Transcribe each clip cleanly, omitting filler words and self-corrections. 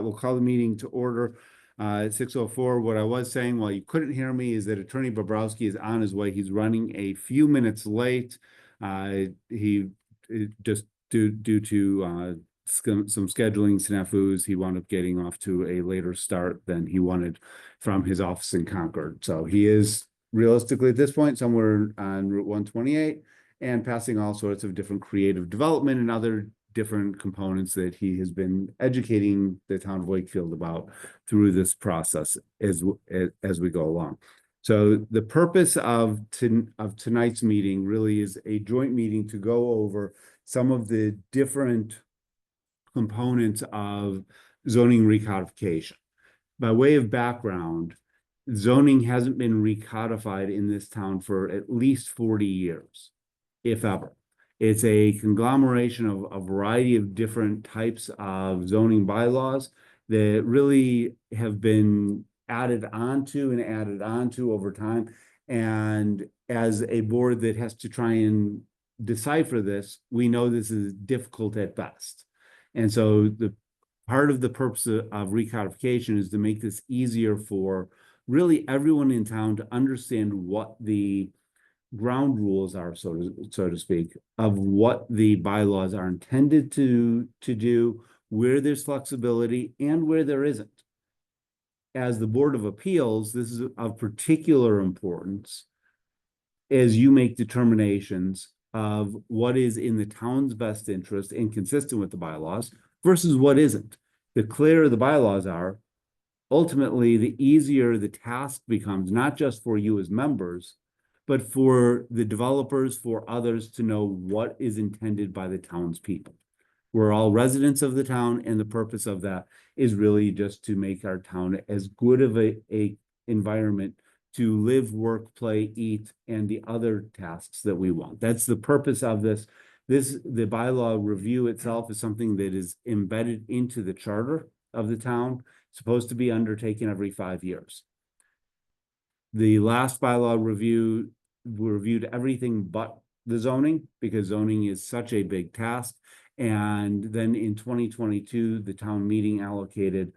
we'll call the meeting to order at 6:04. What I was saying while you couldn't hear me is that Attorney Bobrowski is on his way. He's running a few minutes late. He just due to some scheduling snafus, he wound up getting off to a later start than he wanted from his office in Concord. So he is realistically at this point somewhere on Route 128 and passing all sorts of different creative development and other different components that he has been educating the town of Wakefield about through this process as we go along. So the purpose of tonight's meeting really is a joint meeting to go over some of the different components of zoning recodification. By way of background, zoning hasn't been recodified in this town for at least 40 years, if ever. It's a conglomeration of a variety of different types of zoning bylaws that really have been added onto over time. And as a board that has to try and decipher this, we know this is difficult at best. And so the part of the purpose of recodification is to make this easier for really everyone in town to understand what the ground rules are, so to speak, of what the bylaws are intended to do, where there's flexibility and where there isn't. As the Board of Appeals, this is of particular importance as you make determinations of what is in the town's best interest and consistent with the bylaws versus what isn't. The clearer the bylaws are, ultimately, the easier the task becomes, not just for you as members, but for the developers, for others to know what is intended by the townspeople. We're all residents of the town, and the purpose of that is really just to make our town as good of a environment to live, work, play, eat, and the other tasks that we want. That's the purpose of this. The bylaw review itself is something that is embedded into the charter of the town, supposed to be undertaken every 5 years. The last bylaw review reviewed everything but the zoning, because zoning is such a big task. And then in 2022, the town meeting allocated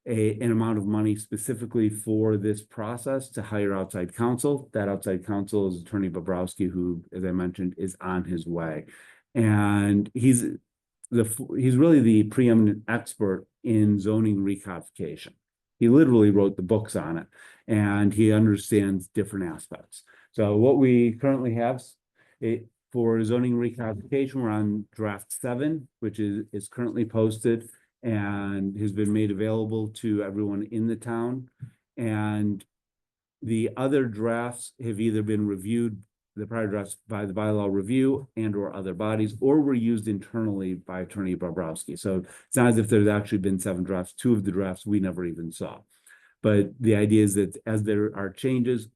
an amount of money specifically for this process to hire outside counsel. That outside counsel is Attorney Bobrowski, who, as I mentioned, is on his way. And he's really the preeminent expert in zoning recodification. He literally wrote the books on it, and he understands different aspects. So what we currently have for zoning recodification, we're on draft 7, which is currently posted and has been made available to everyone in the town. And the other drafts have either been reviewed, the prior drafts, by the bylaw review and or other bodies, or were used internally by Attorney Bobrowski. So it's not as if there's actually been 7 drafts. 2 of the drafts we never even saw. But the idea is that as there are changes,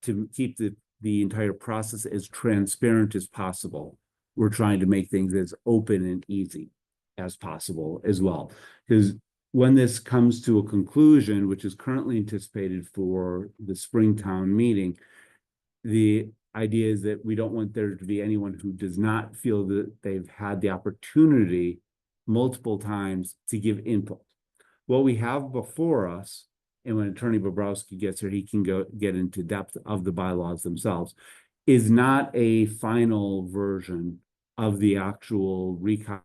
to keep the entire process as transparent as possible, we're trying to make things as open and easy as possible as well. Because when this comes to a conclusion, which is currently anticipated for the Springtown meeting, the idea is that we don't want there to be anyone who does not feel that they've had the opportunity multiple times to give input. What we have before us, and when Attorney Bobrowski gets here, he can get into depth of the bylaws themselves, is not a final version of the actual recodification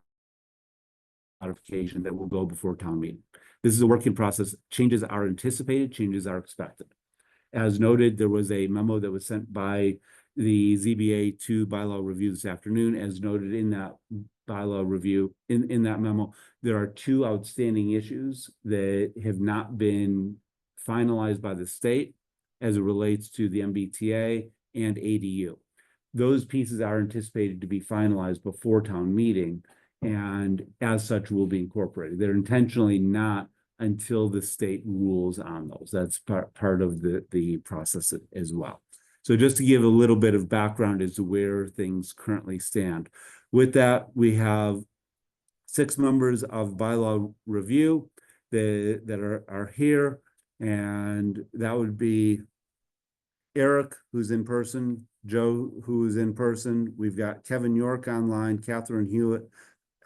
that will go before town meeting. This is a working process. Changes are anticipated, changes are expected. As noted, there was a memo that was sent by the ZBA to bylaw review this afternoon. As noted in that bylaw review, in that memo, there are 2 outstanding issues that have not been finalized by the state as it relates to the MBTA and ADU. Those pieces are anticipated to be finalized before town meeting, and as such will be incorporated. They're intentionally not until the state rules on those. That's part of the process as well. So just to give a little bit of background as to where things currently stand. With that, we have 6 members of bylaw review that are here. And that would be Eric, who's in person, Joe, who's in person. We've got Kevin York online, Catherine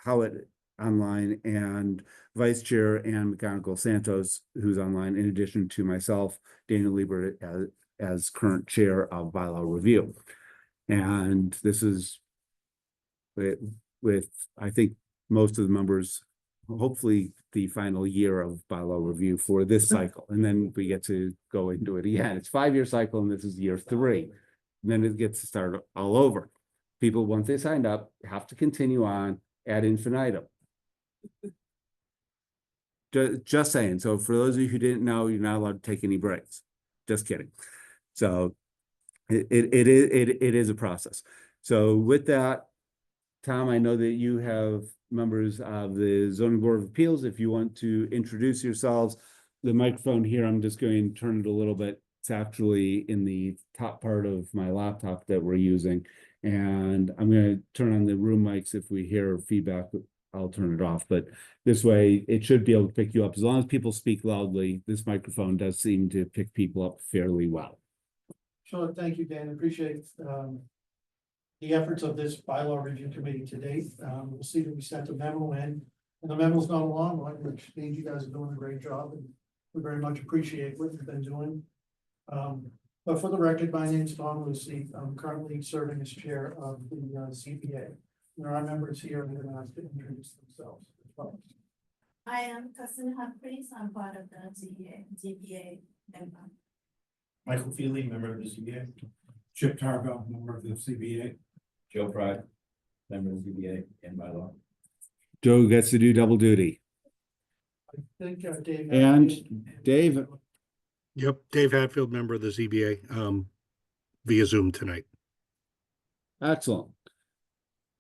Howitt, online, and Vice Chair Ann McGonigal Santos, who's online, in addition to myself, Daniel Lieber, as current Chair of Bylaw Review. And this is with I think most of the members, hopefully the final year of Bylaw Review for this cycle. And then we get to go into it again. It's a 5-year cycle, and this is year 3. And then it gets to start all over. People, once they signed up, have to continue on ad infinitum. Just saying. So for those of you who didn't know, you're not allowed to take any breaks. Just kidding. So it is a process. So with that, Tom, I know that you have members of the Zoning Board of Appeals. If you want to introduce yourselves, the microphone here, I'm just going to turn it a little bit. It's actually in the top part of my laptop that we're using. And I'm going to turn on the room mics. If we hear feedback, I'll turn it off. But this way, it should be able to pick you up. As long as people speak loudly, this microphone does seem to pick people up fairly well. Sure, thank you, Dan. Appreciate the efforts of this bylaw review committee to date. We'll see that we sent a memo in, and the memo's not a long one, which means you guys are doing a great job, and we very much appreciate what you've been doing. But for the record, my name is Tom Lucy. I'm currently serving as chair of the ZBA. There are members here who are going to ask to introduce themselves as well. I am Cousin Humphreys. I'm part of the ZBA member. Michael Feely, member of the CBA. Chip Targo, member of the CBA. Joe Pride, member of the ZBA and Bylaw. Joe gets to do double duty. I think Dave. And Dave. Yep, Dave Hatfield, member of the ZBA, via Zoom tonight. Excellent.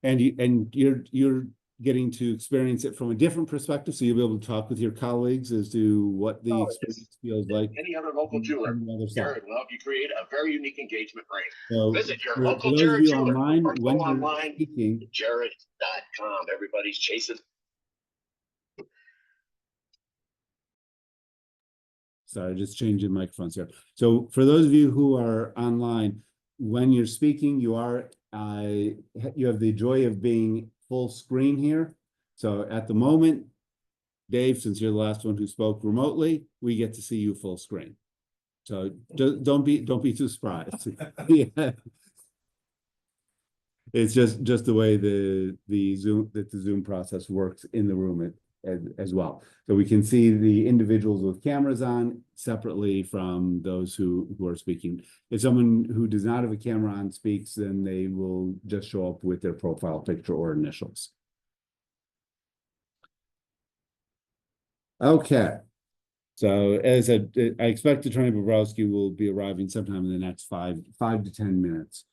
And you're getting to experience it from a different perspective, so you'll be able to talk with your colleagues as to what the experience feels like. Any other local jeweler, Jared will help you create a very unique engagement ring. So Visit your for local those of Jared you jeweler online, or when go you're online speaking, Jared.com. Everybody's chasing. sorry, just changing microphones here. So for those of you who are online, when you're speaking, you have the joy of being full screen here. So at the moment, Dave, since you're the last one who spoke remotely, we get to see you full screen. So don't be too surprised. Yeah. It's just the way the Zoom process works in the room as well. So we can see the individuals with cameras on separately from those who are speaking. If someone who does not have a camera on speaks, then they will just show up with their profile picture or initials. Okay. So as I expect Attorney Bobrowski will be arriving sometime in the next 5 to 10 minutes.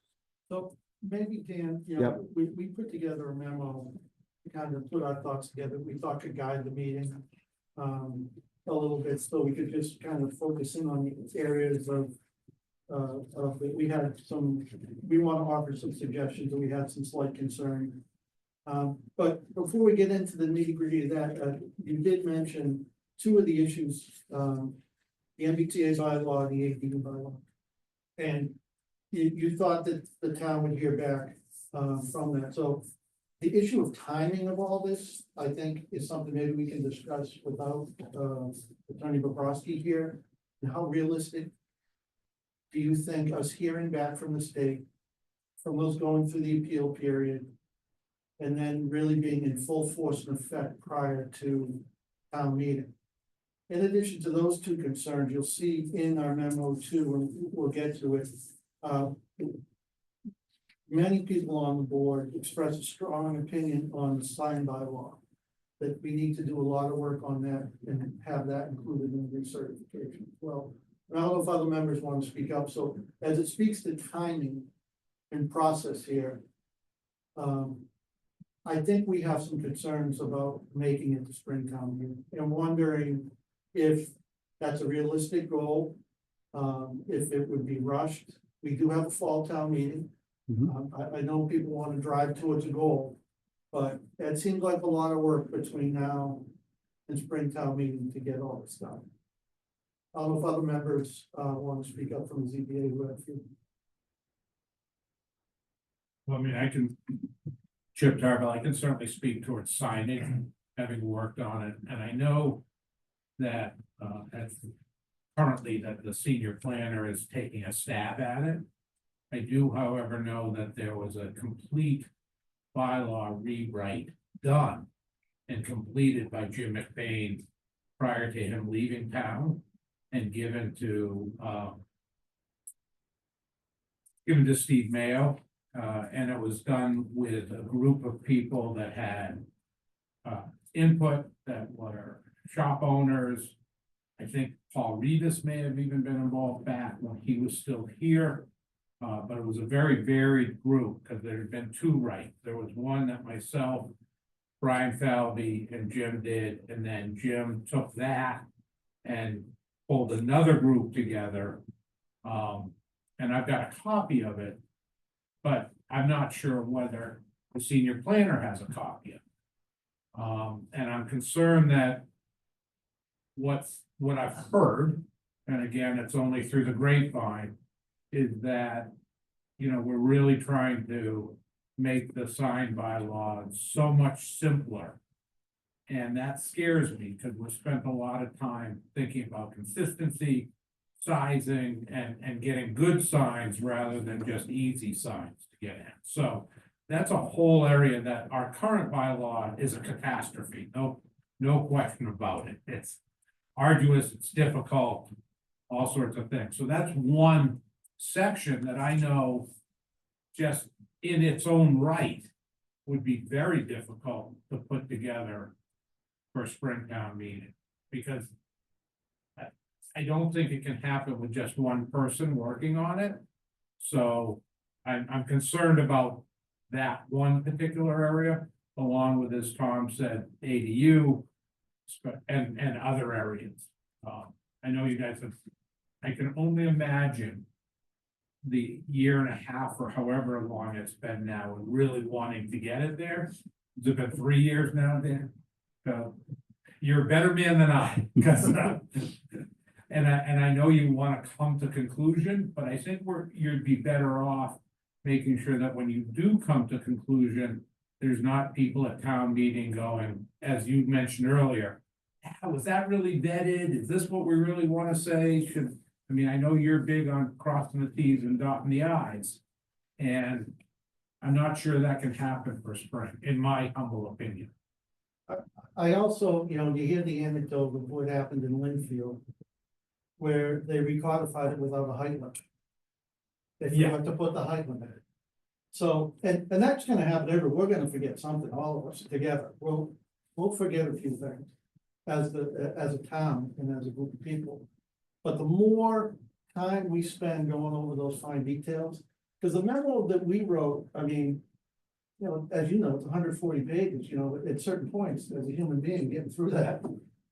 So maybe Dan, Yep. we put together a memo to kind of put our thoughts together. We thought could guide the meeting a little bit, so we could just kind of focus in on the areas of that we had we want to offer some suggestions, and we had some slight concern. But before we get into the nitty-gritty of that, you did mention 2 of the issues, the MBTA bylaw and the ADU bylaw. And you thought that the town would hear back from that. So the issue of timing of all this, I think, is something maybe we can discuss without Attorney Bobrowski here. And how realistic do you think us hearing back from the state, from those going through the appeal period, and then really being in full force and effect prior to town meeting? In addition to those 2 concerns, you'll see in our memo too, and we'll get to it. Many people on the board express a strong opinion on the sign bylaw, that we need to do a lot of work on that and have that included in the recertification. Well, I don't know if other members want to speak up. So as it speaks to timing and process here, I think we have some concerns about making it to Springtown meeting, and wondering if that's a realistic goal, if it would be rushed. We do have a fall town meeting. I know people want to drive towards a goal, but it seems like a lot of work between now and Springtown meeting to get all this done. I don't know if other members want to speak up from the ZBA. Well, I mean, Chip Targo, I can certainly speak towards signing. having worked on it, and I know that, currently that the senior planner is taking a stab at it. I do, however, know that there was a complete bylaw rewrite done and completed by Jim McBain prior to him leaving town and given to Steve Mayo. And it was done with a group of people that had input, that were shop owners. I think Paul Reedus may have even been involved back when he was still here. But it was a very varied group, because there had been two rights. There was one that myself, Brian Falvey, and Jim did, and then Jim took that and pulled another group together. And I've got a copy of it, but I'm not sure whether the senior planner has a copy of it. And I'm concerned that what I've heard, and again, it's only through the grapevine, is that, you know, we're really trying to make the sign bylaw so much simpler. And that scares me, because we spent a lot of time thinking about consistency, sizing, and getting good signs rather than just easy signs to get in. So that's a whole area that our current bylaw is a catastrophe, no question about it. It's arduous, it's difficult, all sorts of things. So that's one section that I know just in its own right would be very difficult to put together for a Springtown meeting, because I don't think it can happen with just one person working on it. So I'm concerned about that one particular area, along with, as Tom said, ADU and other areas. I know you guys have, I can only imagine the year and a half or however long it's been now, and really wanting to get it there. Has it been 3 years now, Dan? So you're a better man than I, because and I know you want to come to conclusion, but I think you'd be better off making sure that when you do come to conclusion, there's not people at town meeting going, as you mentioned earlier, was that really vetted? Is this what we really want to say? I mean, I know you're big on crossing the T's and dotting the I's, and I'm not sure that can happen for spring, in my humble opinion. I also, you know, you hear the anecdote of what happened in Linfield, where they recodified it without a height limit. They forgot to put the height limit in. So, and that's gonna happen we're gonna forget something, all of us together. We'll forget a few things as a town and as a group of people. But the more time we spend going over those fine details, because the memo that we wrote, I mean, you know, as you know, it's 140 pages, you know, at certain points, as a human being getting through that.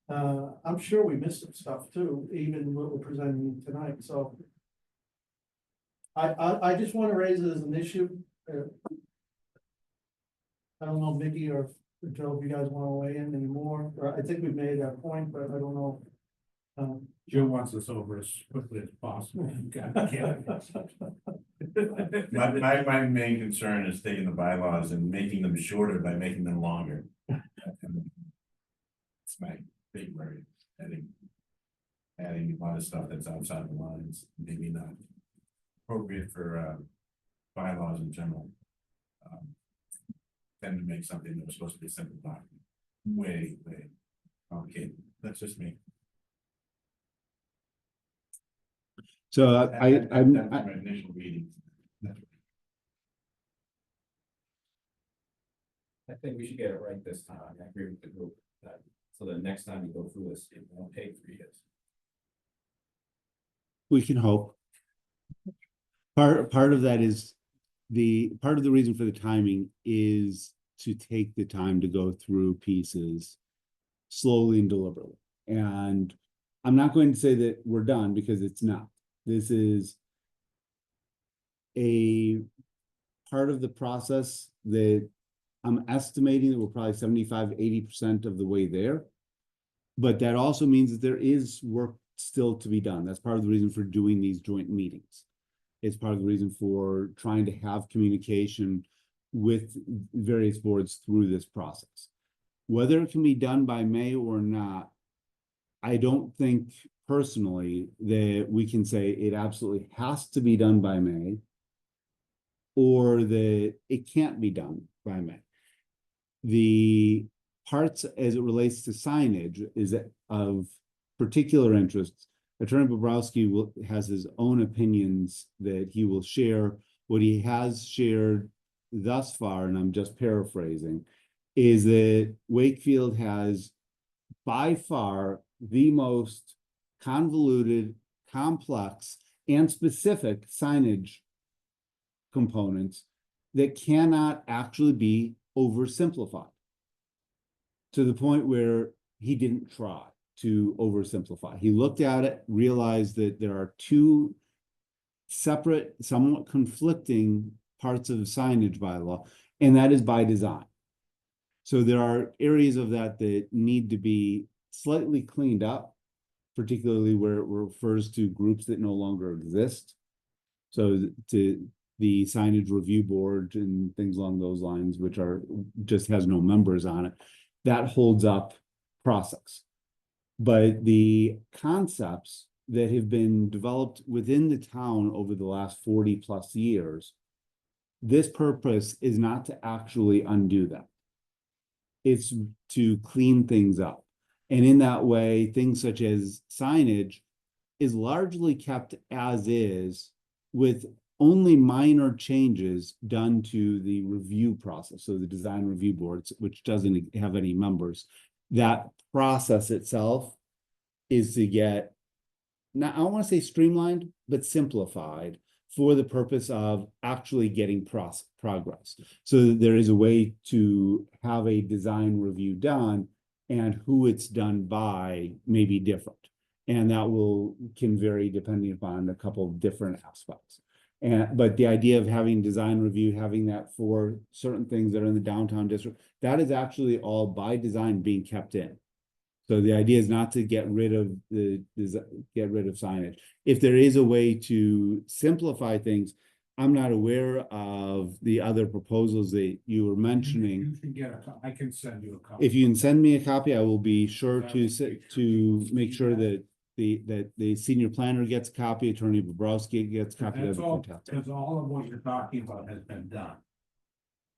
I'm sure we missed some stuff too, even what we're presenting tonight, so. I just want to raise it as an issue. I don't know, Mickey or Joe, if you guys want to weigh in anymore, or I think we've made that point, but I don't know. Joe wants us over as quickly as possible. My main concern is taking the bylaws and making them shorter by making them longer. It's my big worry, adding a lot of stuff that's outside the lines, maybe not appropriate for bylaws in general. Tend to make something that was supposed to be a simple document way complicated. That's just me. So That's my initial reading. I think we should get it right this time. I agree with the group that, so the next time you go through this, it won't take 3 years. we can hope. Part of that is part of the reason for the timing is to take the time to go through pieces slowly and deliberately. And I'm not going to say that we're done, because it's not. This is a part of the process that I'm estimating that we're probably 75–80% of the way there. But that also means that there is work still to be done. That's part of the reason for doing these joint meetings. It's part of the reason for trying to have communication with various boards through this process. Whether it can be done by May or not, I don't think personally that we can say it absolutely has to be done by May, or that it can't be done by May. The parts as it relates to signage is of particular interest. Attorney Bobrowski has his own opinions that he will share. What he has shared thus far, and I'm just paraphrasing, is that Wakefield has by far the most convoluted, complex, and specific signage components that cannot actually be oversimplified, to the point where he didn't try to oversimplify. He looked at it, realized that there are two separate, somewhat conflicting parts of the signage bylaw, and that is by design. So there are areas of that that need to be slightly cleaned up, particularly where it refers to groups that no longer exist. So to the signage review board and things along those lines, which are just has no members on it, that holds up process. But the concepts that have been developed within the town over the last 40 plus years, this purpose is not to actually undo them. It's to clean things up. And in that way, things such as signage is largely kept as is, with only minor changes done to the review process. So the design review boards, which doesn't have any members, that process itself is to get, now I don't want to say streamlined, but simplified for the purpose of actually getting progress. So that there is a way to have a design review done, and who it's done by may be different. And that can vary depending upon a couple of different aspects. But the idea of having design review, having that for certain things that are in the downtown district, that is actually all by design being kept in. So the idea is not to get rid of signage. If there is a way to simplify things, I'm not aware of the other proposals that you were mentioning. You can get I can send you a copy. If you can send me a copy, I will be sure That to would be to make sure that the senior planner gets a copy, Attorney Bobrowski gets a copy. That's That'd be all, fantastic. because all of what you're talking about has been done.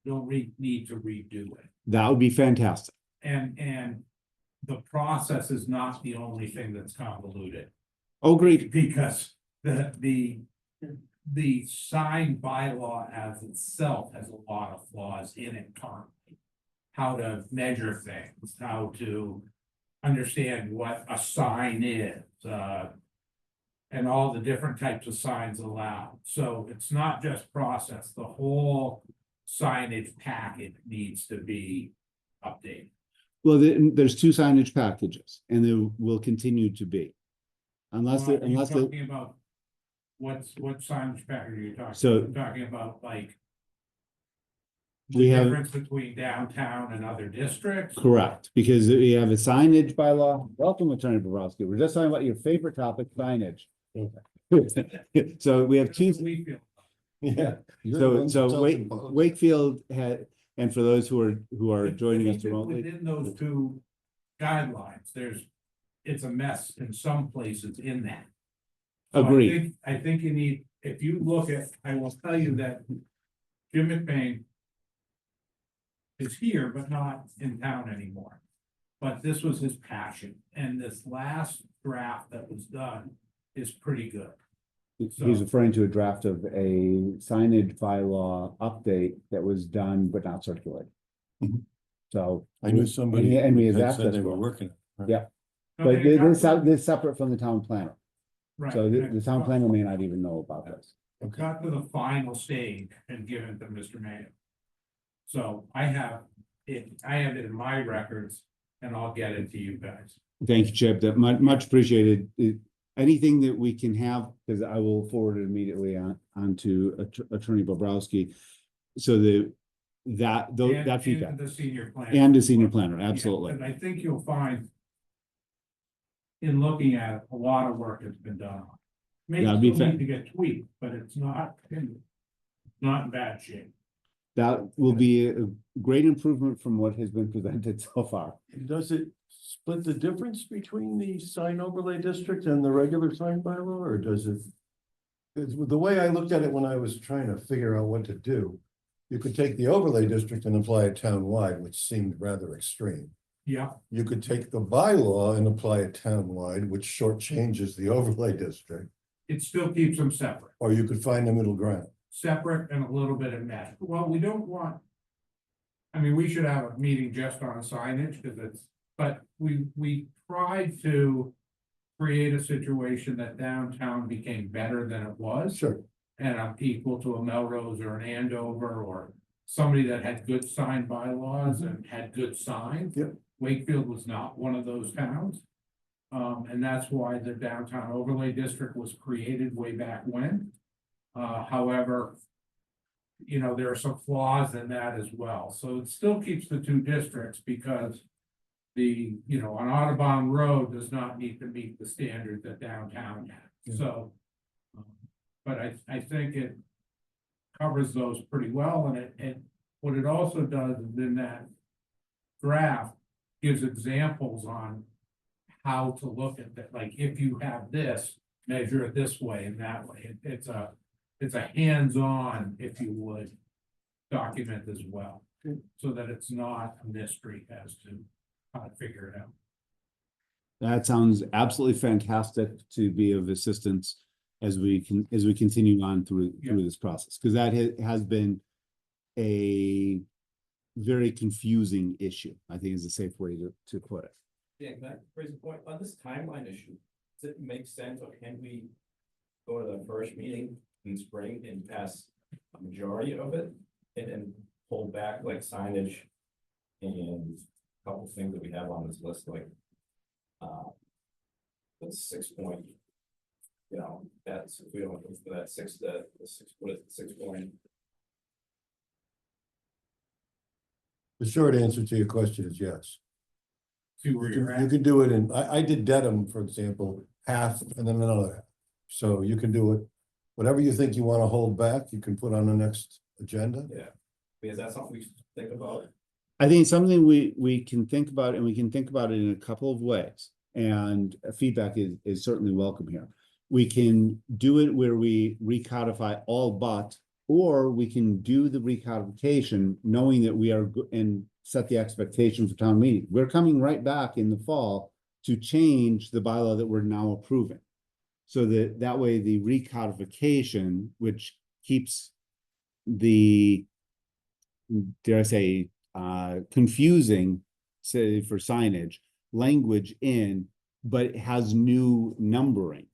Don't need to redo it. That would be fantastic. And the process is not the only thing that's convoluted, Oh, great. because the sign bylaw as itself has a lot of flaws in it currently. How to measure things, how to understand what a sign is, and all the different types of signs allowed. So it's not just process, the whole signage package needs to be updated. Well, there's two signage packages, and there will continue to be. Unless Well, unless you're talking about what signage package are you talking? So- You're talking about like we the have, difference between downtown and other districts? correct, because we have a signage bylaw. Welcome, Attorney Bobrowski. We're just talking about your favorite topic, signage. So we have two. We feel. Yeah. So Wakefield had, and for those who are joining us remotely, Within those two guidelines, it's a mess in some places in that. So Agreed. I think you need, if you look at, I will tell you that Jim McBain is here, but not in town anymore. But this was his passion, and this last draft that was done is pretty good. he's referring to a draft of a signage bylaw update that was done but not circulated. Mhm. So. I knew somebody And we have had access said they to were it. working. on it. Yeah. But Okay, this is separate from the town planner. right, So and the town planner may not even know about this. it got to the final stage and given to Mr. Mayor. So I have it in my records, and I'll get it to you guys. Thank you, Chip. That much appreciated. Anything that we can have, because I will forward it immediately on to Attorney Bobrowski. So that And feedback the senior plan. and the senior planner, Yeah, absolutely. and I think you'll find in looking at it, a lot of work has been done. on it. May That'd be still need to get tweaked, but it's not in bad shape. That will be a great improvement from what has been presented so far. Does it split the difference between the sign overlay district and the regular sign bylaw, or does it? It's the way I looked at it when I was trying to figure out what to do. You could take the overlay district and apply it townwide, which seemed rather extreme. Yeah, You could take the bylaw and apply it townwide, which shortchanges the overlay district, it still keeps them separate. or you could find a middle ground. Separate and a little bit of mesh. Well, we don't want. I mean, we should have a meeting just on signage, because but we tried to create a situation that downtown became better than it was. Sure. And equal to a Melrose or an Andover, or somebody that had good sign bylaws and had good signs. Yep. Wakefield was not one of those towns. And that's why the downtown overlay district was created way back when. However, you know, there are some flaws in that as well, so it still keeps the two districts, because an Audubon Road does not need to meet the standard that downtown has, so. But I think it covers those pretty well, and what it also does is in that draft gives examples on how to look at that, like if you have this, measure it this way and that way. It's a hands-on, if you would, document as well, so that it's not a mystery as to how to figure it out. That sounds absolutely fantastic to be of assistance as we continue on through this process, because that has been a very confusing issue, I think is a safe way to put it. Yeah, can I raise a point on this timeline issue? Does it make sense, or can we go to the first meeting in spring and pass a majority of it and then pull back like signage and a couple things that we have on this list, like the 6 point, that's, if we don't go for that what is it, 6 point? The short answer to your question is yes. See where you're You at. could do it in, I did Dedham, for example, half and then another half. So you can do it, whatever you think you want to hold back, you can put on the next agenda. Yeah, because that's something we should think about. I think it's something we can think about, and we can think about it in a couple of ways. And feedback is certainly welcome here. We can do it where we recodify all but, or we can do the recodification knowing that we are and set the expectation for town meeting. We're coming right back in the fall to change the bylaw that we're now approving. So that way the recodification, which keeps the, dare I say, confusing, say for signage, language in, but it has new numbering.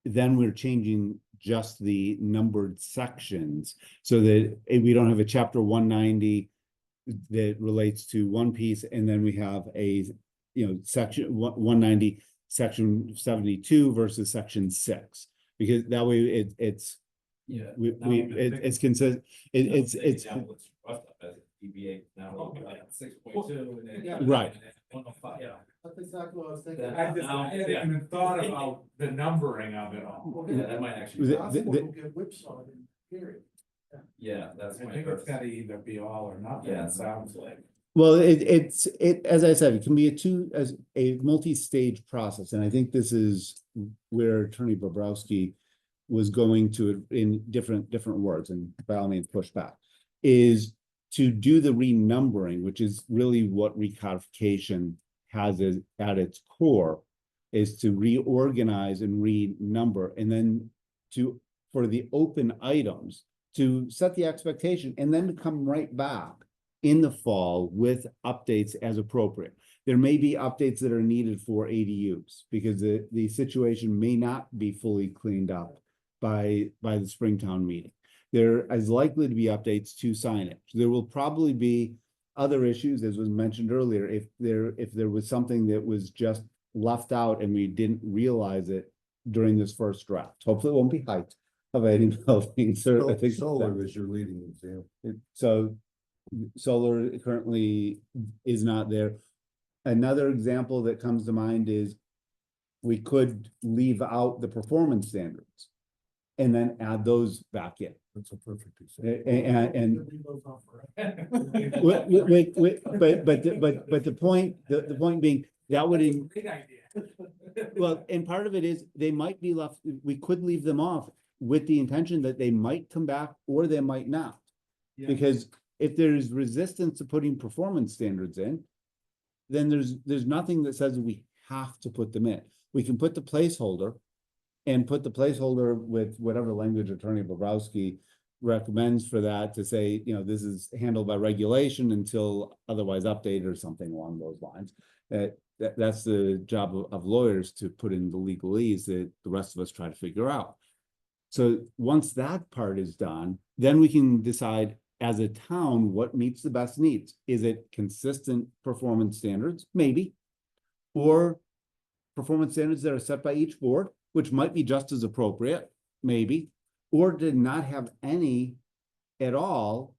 Then we're changing just the numbered sections so that we don't have a chapter 190 that relates to one piece, and then we have a section 190 section 72 versus section 6, because that way it's it's consistent. It's DBA now like 6.2. Right. That's exactly what I was thinking. I hadn't even thought about the numbering of it all. Yeah, that might actually. That's what will get whipsawed in period. Yeah, that's I my think it's purpose. gotta either be all or nothing, Yeah, it sounds like. Well, it's as I said, it can be a multi-stage process, and I think this is where Attorney Bobrowski was going to in different words, and by all means push back, is to do the renumbering, which is really what recodification has at its core, is to reorganize and renumber, and then for the open items to set the expectation, and then to come right back in the fall with updates as appropriate. There may be updates that are needed for ADUs because the situation may not be fully cleaned up by the Springtown meeting. There is likely to be updates to signage. There will probably be other issues, as was mentioned earlier, if there was something that was just left out and we didn't realize it during this first draft. Hopefully it won't be height of any building. So I think Solar is your leading example. so solar currently is not there. Another example that comes to mind is we could leave out the performance standards. and then add those back in. That's a perfect A- example. And, Leave those off for- but the point being, that would, Big idea. well, and part of it is, they might be left, we could leave them off with the intention that they might come back or they might not. Yeah. Because if there's resistance to putting performance standards in, then there's nothing that says we have to put them in. We can put the placeholder and put the placeholder with whatever language Attorney Bobrowski recommends for that, to say, you know, this is handled by regulation until otherwise updated or something along those lines. That's the job of lawyers, to put in the legalese that the rest of us try to figure out. So once that part is done, then we can decide as a town what meets the best needs. Is it consistent performance standards? Maybe. Or performance standards that are set by each board, which might be just as appropriate, maybe. Or did not have any at all,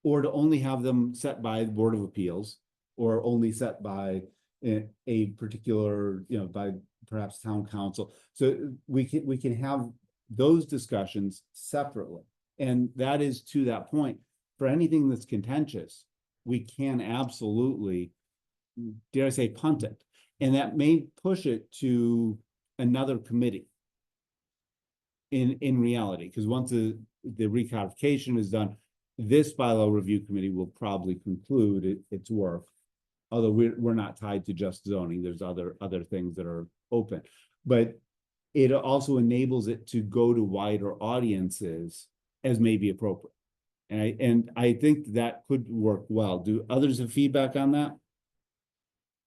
or to only have them set by the Board of Appeals, or only set by a particular, you know, by perhaps town council. So we can have those discussions separately. And that is, to that point, for anything that's contentious, we can absolutely, dare I say, punt it. And that may push it to another committee in reality, because once the recodification is done, this bylaw review committee will probably conclude its work. Although we're not tied to just zoning, there's other things that are open. But it also enables it to go to wider audiences as may be appropriate. And I think that could work well. Do others have feedback on that?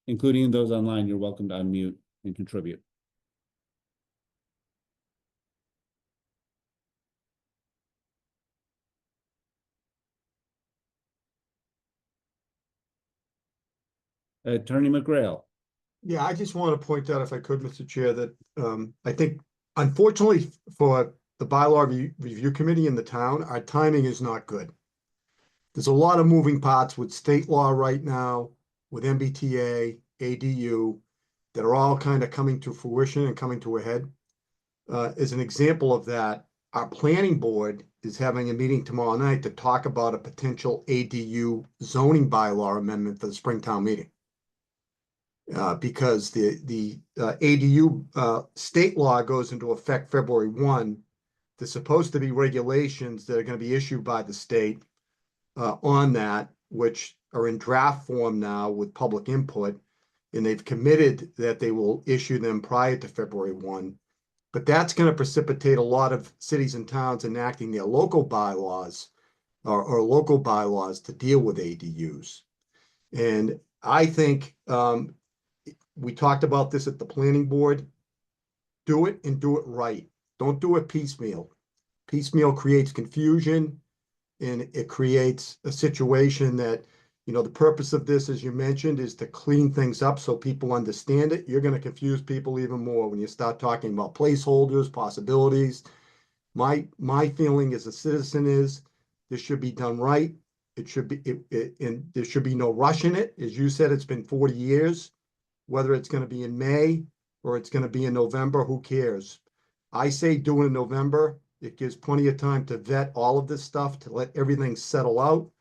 Including those online, you're welcome to unmute and contribute. Attorney McGrail. Yeah, I just want to point out, if I could, Mr. Chair, that I think unfortunately for the bylaw review committee in the town, our timing is not good. There's a lot of moving parts with state law right now, with MBTA, ADU, that are all kind of coming to fruition and coming to a head. As an example of that, our planning board is having a meeting tomorrow night to talk about a potential ADU zoning bylaw amendment for the Springtown meeting. Because the ADU state law goes into effect February 1. There's supposed to be regulations that are going to be issued by the state on that, which are in draft form now with public input, and they've committed that they will issue them prior to February 1. But that's going to precipitate a lot of cities and towns enacting their local bylaws or local bylaws to deal with ADUs. And I think we talked about this at the planning board. Do it and do it right. Don't do it piecemeal. Piecemeal creates confusion, and it creates a situation that, you know, the purpose of this, as you mentioned, is to clean things up so people understand it. You're going to confuse people even more when you start talking about placeholders, possibilities. My feeling as a citizen is this should be done right. It should be, and there should be no rush in it. As you said, it's been 40 years. Whether it's going to be in May or it's going to be in November, who cares? I say do it in November. It gives plenty of time to vet all of this stuff, to let everything settle out.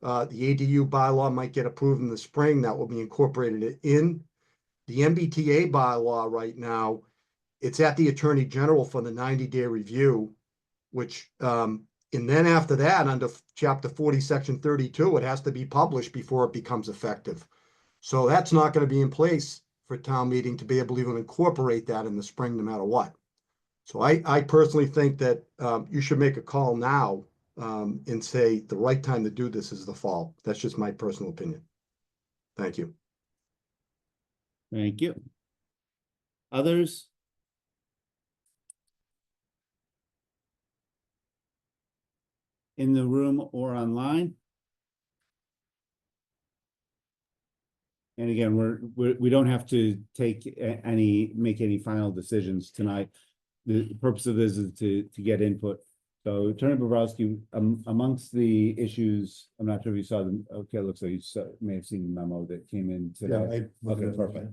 The ADU bylaw might get approved in the spring. That will be incorporated in. The MBTA bylaw right now, it's at the Attorney General for the 90-day review, which, and then after that, under Chapter 40, Section 32, it has to be published before it becomes effective. So that's not going to be in place for town meeting to be able to even incorporate that in the spring, no matter what. So I personally think that you should make a call now and say the right time to do this is the fall. That's just my personal opinion. Thank you. Thank you. Others? In the room or online? And again, we don't have to make any final decisions tonight. The purpose of this is to get input. So Attorney Bobrowski, amongst the issues, I'm not sure if you saw them. Okay, it looks like you may have seen the memo that came in today. Yeah, Okay, perfect.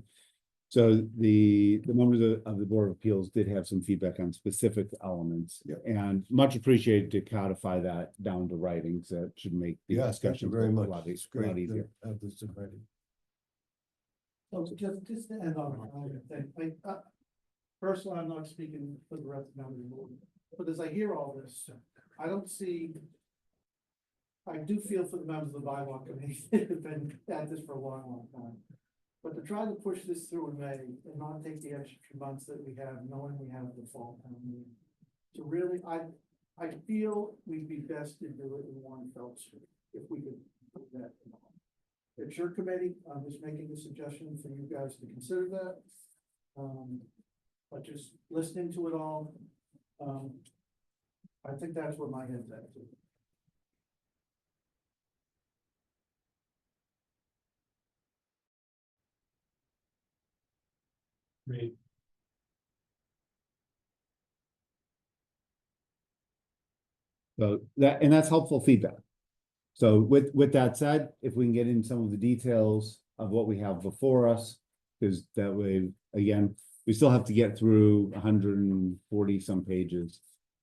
So the members of the Board of Appeals did have some feedback on specific elements. Yeah. And much appreciated to codify that down to writing, so it should make the Yes, thank you discussion very a much. lot It's a lot great easier. to have this in writing. So just to end on another thing, personally, I'm not speaking for the rest of the members of the board, but as I hear all this, I don't see. I do feel for the members of the bylaw committee that have been at this for a long, long time. But to try to push this through in May and not take the extra 2 months that we have, knowing we have the fall town meeting. So really, I feel we'd be best to do it in one fell swoop, if we could put that. It's your committee, I'm just making a suggestion for you guys to consider that. But just listening to it all, I think that's where my head's at. Great. So that's helpful feedback. So with that said, if we can get in some of the details of what we have before us, because that way, again, we still have to get through 140 some pages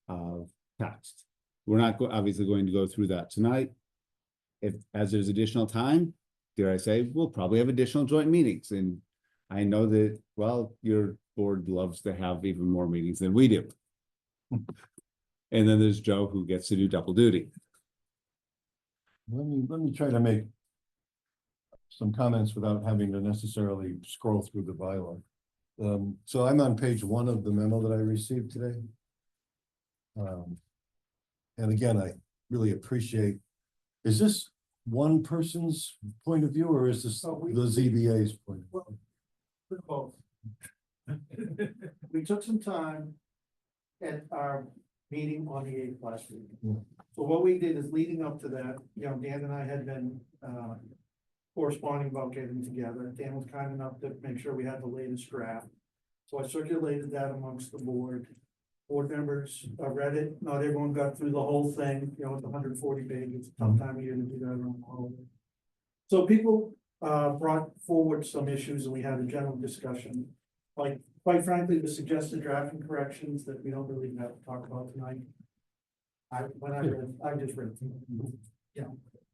of text. We're not obviously going to go through that tonight. As there's additional time, dare I say, we'll probably have additional joint meetings. And I know that, well, your board loves to have even more meetings than we do. And then there's Joe, who gets to do double duty. Let me try to make some comments without having to necessarily scroll through the bylaw. So I'm on page 1 of the memo that I received today. And again, I really appreciate, is this one person's point of view, or is this the ZBA's point of view? Both. We took some time at our meeting on the 8th last week. Yeah. So what we did is leading up to that, Dan and I had been corresponding about getting together. Dan was kind enough to make sure we had the latest draft. So I circulated that amongst the board. Board members read it. Not everyone got through the whole thing, it's 140 pages, tough time of year to do that around the holiday. So people brought forward some issues and we had a general discussion. Like, quite frankly, the suggested drafting corrections that we don't really have to talk about tonight. I just read,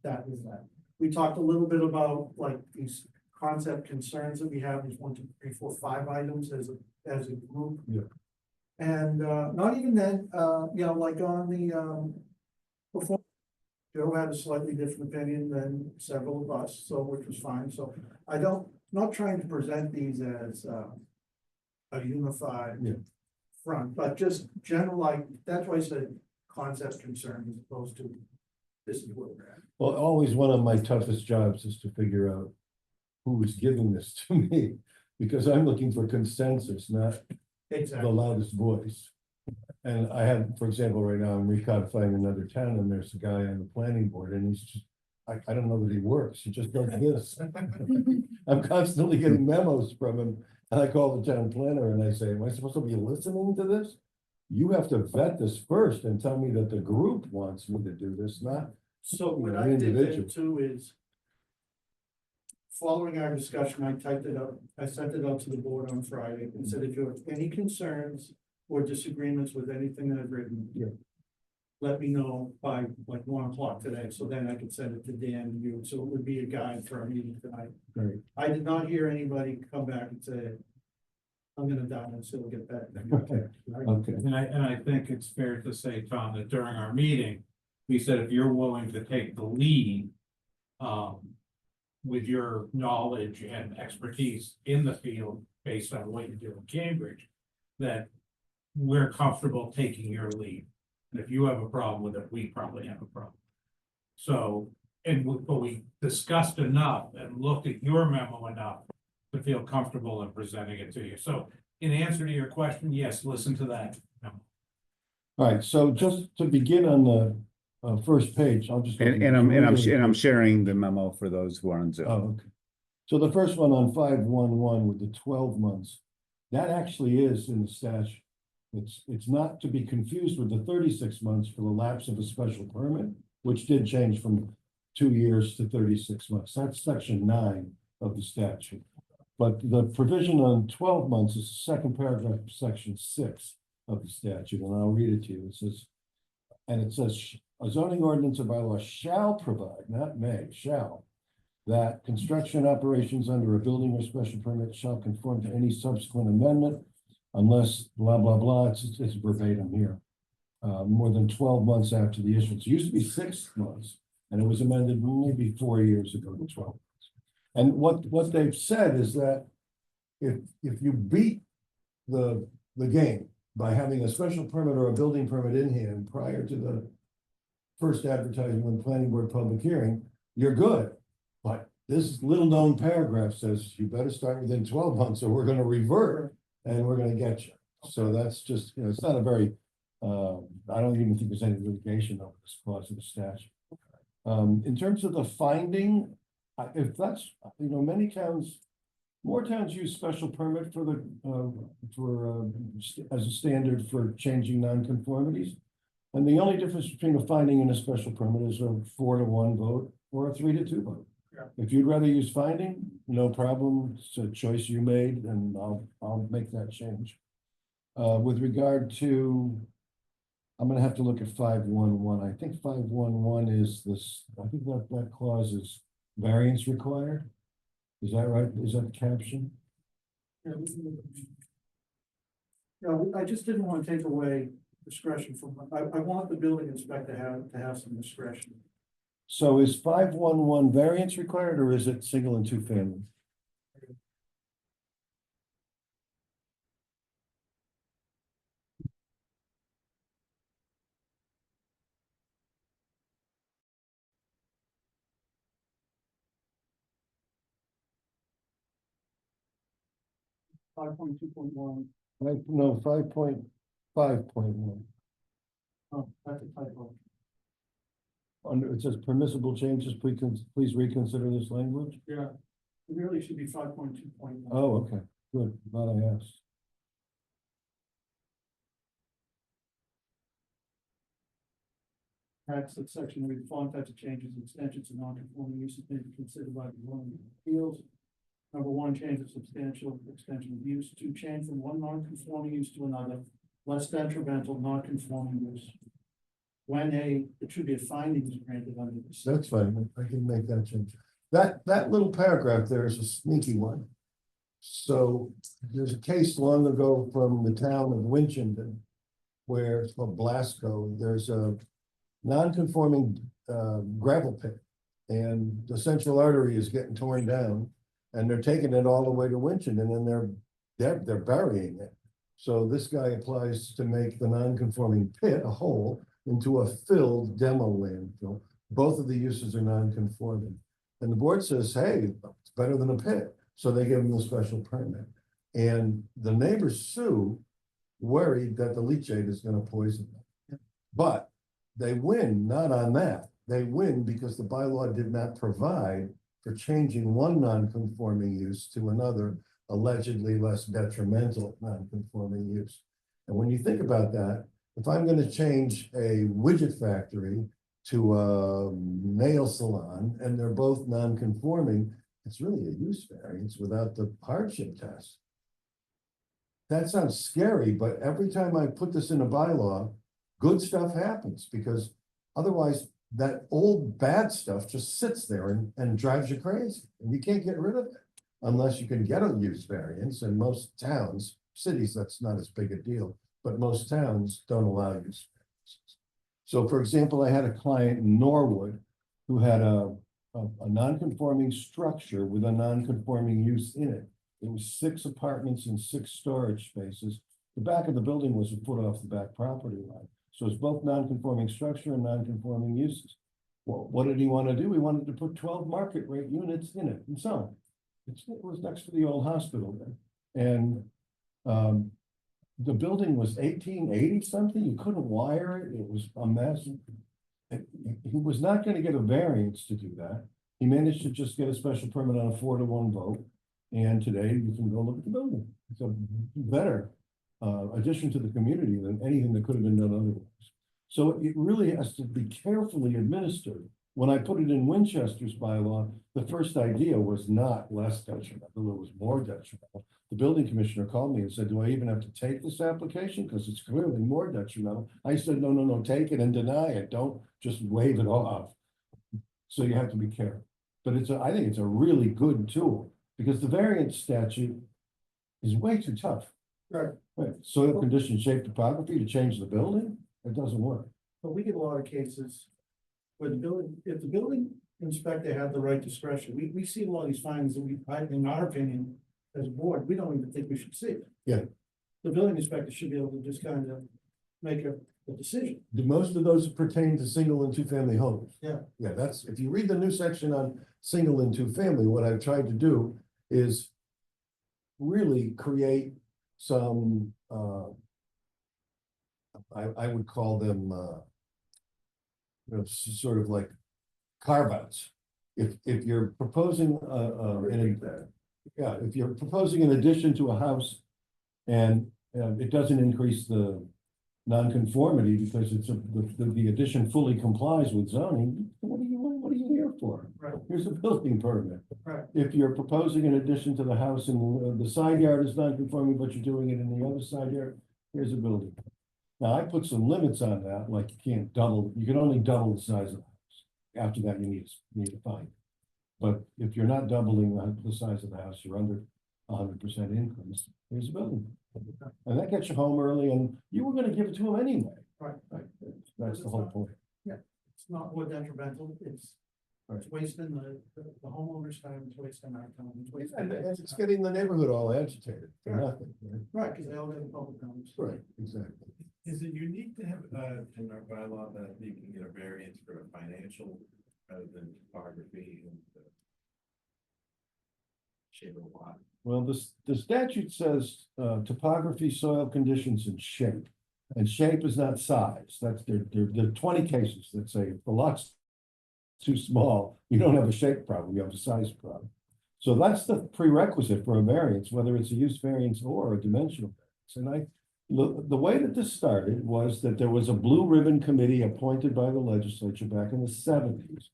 that is that. We talked a little bit about like these concept concerns that we have, these 1, 2, 3, 4, 5 items as a group. Yeah. And not even then, like on the before, Joe had a slightly different opinion than several of us, so which was fine. So not trying to present these as a unified front, but just general, like, that's why I said concept concern as opposed to this is where we're at. Well, always one of my toughest jobs is to figure out who is giving this to me, because I'm looking for consensus, not the loudest voice. And I have, for example, right now I'm recodifying another town, and there's a guy on the planning board, and he's just, I don't know that he works, he just does this. I'm constantly getting memos from him, and I call the town planner and I say, am I supposed to be listening to this? You have to vet this first and tell me that the group wants me to do this, not So what an I did there individual. too is, following our discussion, I typed it up, I sent it out to the board on Friday and said, if you have any concerns or disagreements with anything that I've written, let me know by like 1 o'clock today, so then I could send it to Dan and you, so it would be a guide for our meeting tonight. Right. I did not hear anybody come back and say, I'm gonna die and still get back. Okay. Okay. And I think it's fair to say, Tom, that during our meeting, we said if you're willing to take the lead, with your knowledge and expertise in the field based on what you do in Cambridge, that we're comfortable taking your lead. And if you have a problem with it, we probably have a problem. So, but we discussed enough and looked at your memo enough to feel comfortable in presenting it to you. So in answer to your question, yes, listen to that memo. All right, so just to begin on the first page, I'll just. And I'm sharing the memo for those who are on Zoom. Oh, okay. So the first one on 511 with the 12 months, that actually is in the statute. It's not to be confused with the 36 months for the lapse of a special permit, which did change from 2 years to 36 months. That's section 9 of the statute. But the provision on 12 months is the second paragraph of section 6 of the statute, and I'll read it to you. It says, and it says, a zoning ordinance or bylaw shall provide, not may, shall, that construction operations under a building or special permit shall conform to any subsequent amendment unless blah, blah, blah, it's verbatim here. More than 12 months after the issuance. It used to be 6 months, and it was amended maybe 4 years ago to 12 months. And what they've said is that if you beat the game by having a special permit or a building permit in hand prior to the first advertising and planning board public hearing, you're good. But this little known paragraph says you better start within 12 months or we're gonna revert and we're gonna get you. So that's just, it's not a very, I don't even think there's any litigation over this clause of the statute. In terms of the finding, if that's, many towns, more towns use special permit for as a standard for changing nonconformities. And the only difference between a finding and a special permit is a 4-to-1 vote or a 3-to-2 vote. Yeah. If you'd rather use finding, no problem. It's a choice you made, and I'll make that change. With regard to, I'm gonna have to look at 511. I think 511 is this. I think that clause is variance required. Is that right? Is that the caption? Yeah, I just didn't want to take away discretion from, I want the building inspector to have some discretion. So is 511 variance required, or is it single and two family? Five point two point one, No, 5.5.1. oh, that's a typo. Under, it says permissible changes, please reconsider this language. Yeah, it really should be 5.2.1. Oh, okay, good, glad I asked. That's the section where the font types of changes, extensions and non-conforming uses may be considered by the zoning appeals. Number 1, change of substantial extension of use. 2, change from one non-conforming use to another, less detrimental non-conforming use. When it should be a finding is granted under this. That's fine, I can make that change. That little paragraph there is a sneaky one. So there's a case long ago from the town of Winchendon where it's called Blasco. There's a non-conforming gravel pit, and the central artery is getting torn down, and they're taking it all the way to Winchendon, and they're burying it. So this guy applies to make the non-conforming pit, a hole, into a filled demo landfill. Both of the uses are non-conforming, and the board says, hey, it's better than a pit, so they give them a special permit. And the neighbors sue, worried that the leachate is going to poison them, but they win not on that. They win because the bylaw did not provide for changing one non-conforming use to another allegedly less detrimental non-conforming use. And when you think about that, if I'm going to change a widget factory to a nail salon and they're both non-conforming, it's really a use variance without the hardship test. That sounds scary, but every time I put this in a bylaw, good stuff happens, because otherwise that old bad stuff just sits there and drives you crazy, and you can't get rid of it unless you can get a use variance. And most towns, cities, that's not as big a deal, but most towns don't allow use variances. So for example, I had a client in Norwood who had a non-conforming structure with a non-conforming use in it. It was 6 apartments and 6 storage spaces. The back of the building was a foot off the back property line. So it's both non-conforming structure and non-conforming uses. Well, what did he want to do? He wanted to put 12 market rate units in it and so on. It was next to the old hospital there. And the building was 1880 something. You couldn't wire it. It was a mess. He was not going to get a variance to do that. He managed to just get a special permit on a 4-to-1 vote. And today you can go look at the building. It's a better addition to the community than anything that could have been done otherwise. So it really has to be carefully administered when I put it in Winchester's bylaw, the first idea was not less detrimental, it was more detrimental. The building commissioner called me and said, do I even have to take this application? Because it's clearly more detrimental. I said, no, take it and deny it. Don't just wave it off. So you have to be careful. But I think it's a really good tool because the variance statute is way too tough. Right. Right, soil condition, shape, topography to change the building, it doesn't work. But we get a lot of cases where if the building inspector had the right discretion, we see a lot of these findings that in our opinion, as a board, we don't even think we should see it. Yeah. The building inspector should be able to just kind of make a decision. Most of those pertain to single and two-family homes. Yeah. Yeah, that's, if you read the new section on single and two-family, what I've tried to do is really create some, I would call them, sort of like carve-outs. If you're proposing, if you're proposing an addition to a house and it doesn't increase the nonconformity because the addition fully complies with zoning, what are you here for? Right. Here's a building permit. Right. If you're proposing an addition to the house and the side yard is non-conforming, but you're doing it in the other side yard, here's a building. Now, I put some limits on that, like you can only double the size of the house. After that, you need to find. But if you're not doubling the size of the house, you're under 100% increase, here's a building. And that gets you home early and you were gonna give it to them anyway. Right. That's the whole point. It's not more detrimental, it's wasting the homeowner's time, it's wasting our time. And it's getting the neighborhood all agitated for Right. nothing. Right, because they all get a public notice. Right, exactly. Is it unique to have, in our bylaw that you can get a variance for a financial rather than topography and shape of lot? Well, the statute says topography, soil conditions, and shape. And shape is not size. That's there are 20 cases that say if the lot's too small, you don't have a shape problem, you have a size problem. So that's the prerequisite for a variance, whether it's a use variance or a dimensional variance. And the way that this started was that there was a blue ribbon committee appointed by the legislature back in the 70s.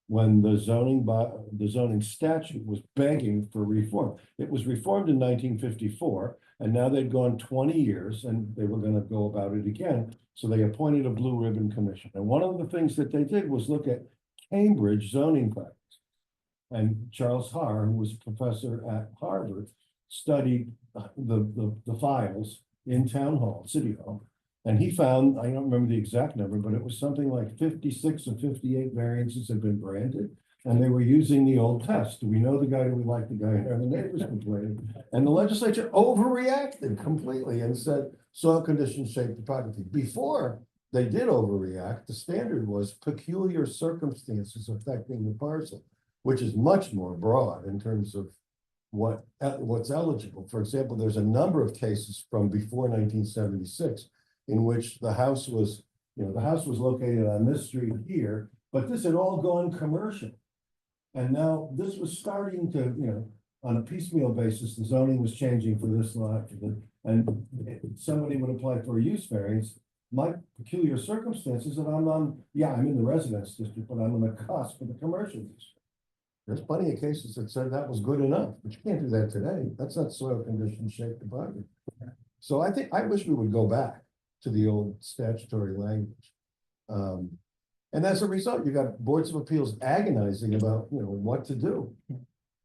When the zoning statute was begging for reform. It was reformed in 1954, and now they'd gone 20 years and they were going to go about it again. So they appointed a blue ribbon commission. And one of the things that they did was look at Cambridge zoning practice. And Charles Haar, who was a professor at Harvard, studied the files in town hall, city hall. And he found, I don't remember the exact number, but it was something like 56 or 58 variances had been granted. And they were using the old test. Do we know the guy? Do we like the guy? And the neighbors complaining. And the legislature overreacted completely and said, soil conditions, shape, topography. Before they did overreact, the standard was peculiar circumstances affecting the parcel, which is much more broad in terms of what's eligible. For example, there's a number of cases from before 1976 in which the house was located on this street here, but this had all gone commercial. And now this was starting to, on a piecemeal basis, the zoning was changing for this lot, and somebody would apply for a use variance. My peculiar circumstances that I'm in the residence district, but I'm on the cusp of the commercial district. There's plenty of cases that said that was good enough, but you can't do that today. That's not soil condition, shape, topography. So I wish we would go back to the old statutory language. And as a result, you got boards of appeals agonizing about, what to do.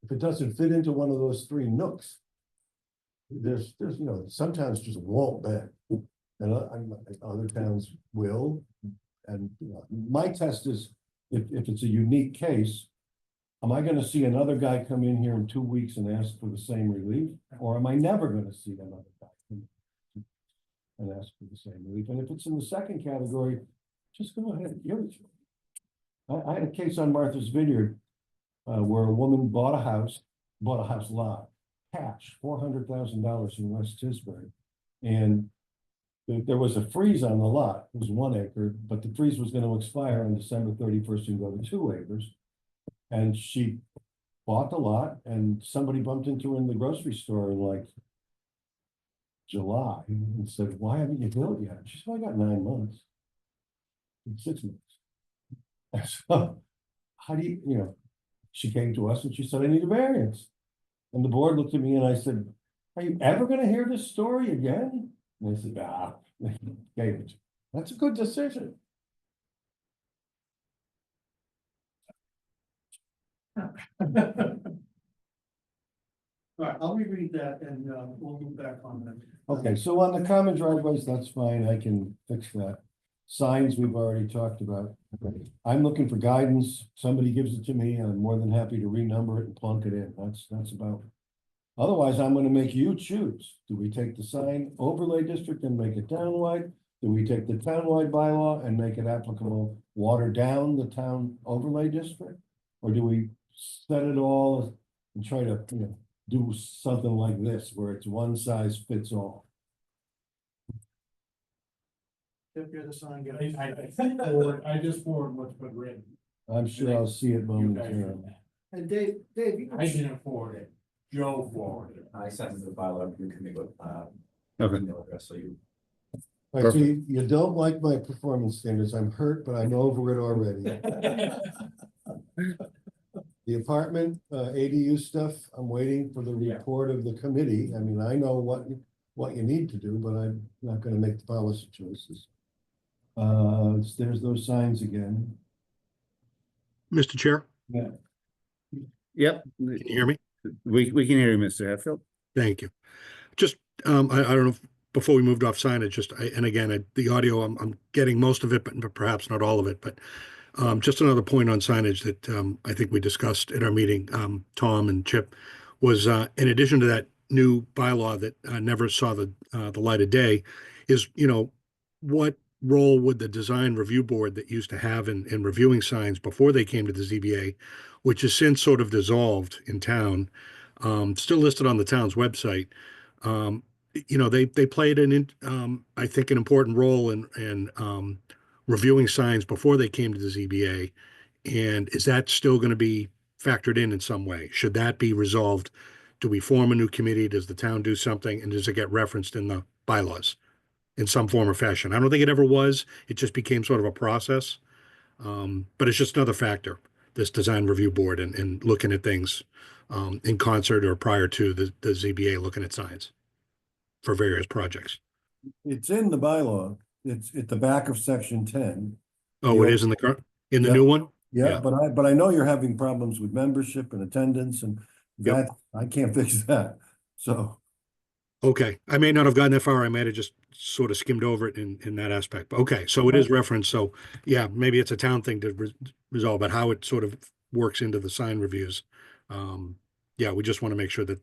If it doesn't fit into one of those three nooks, there's some towns just won't bend, and other towns will. And my test is, if it's a unique case, am I going to see another guy come in here in 2 weeks and ask for the same relief, or am I never going to see another guy come in and ask for the same relief? And if it's in the second category, just go ahead and give it to them. I had a case on Martha's Vineyard where a woman bought a house lot, cash, $400,000 in West Tisbury. And there was a freeze on the lot. It was 1 acre, but the freeze was going to expire on December 31st and go to 2 acres. And she bought the lot, and somebody bumped into her in the grocery store in like July and said, "Why haven't you built yet?" She said, "I got 9 months." 6 months. So how do you, she came to us and she said, I need a variance. And the board looked at me and I said, are you ever gonna hear this story again? And they said, gave it. That's a good decision. All right, I'll reread that and, we'll move back on that. Okay, so on the common driveways, that's fine, I can fix that. Signs, we've already talked about. I'm looking for guidance, somebody gives it to me, I'm more than happy to renumber it and plunk it in, that's about. Otherwise, I'm gonna make you choose, do we take the sign overlay district and make it townwide? Do we take the townwide bylaw and make it applicable, water down the town overlay district? Or do we set it all and try to, do something like this, where it's one size fits all? If you're the sign guy. I just forward what's been written. I'm sure I'll see it You guys momentarily. read that. And Dave, you I didn't forward it. Joe forwarded it. I sent the bylaw review committee with, Okay. email address, so you. All right, so you don't like my performance standards, I'm hurt, but I'm over it already. The apartment, ADU stuff, I'm waiting for the report of the committee, I mean, I know what you need to do, but I'm not gonna make the policy choices. There's those signs again. Mr. Chair, Yep, can you hear me? we can hear you, Mr. Hatfield. Thank you. Just, I don't know, if before we moved off signage, just, and again, the audio, I'm getting most of it, but perhaps not all of it, but just another point on signage that I think we discussed in our meeting, Tom and Chip, was in addition to that new bylaw that never saw the light of day, is, what role would the design review board that used to have in reviewing signs before they came to the ZBA, which has since sort of dissolved in town, still listed on the town's website. They played I think an important role in reviewing signs before they came to the ZBA. And is that still going to be factored in some way? Should that be resolved? Do we form a new committee? Does the town do something? And does it get referenced in the bylaws in some form or fashion? I don't think it ever was. It just became sort of a process. But it's just another factor, this design review board and looking at things in concert or prior to the ZBA looking at signs for various projects. It's in the bylaw, it's at the back of section 10. Oh, it is in the new one? Yeah, but I know you're having problems with membership and attendance and that, I can't fix that, so. Okay, I may not have gotten that far. I might have just sort of skimmed over it in that aspect. But okay, so it is referenced. So yeah, maybe it's a town thing to resolve, but how it sort of works into the sign reviews. We just want to make sure that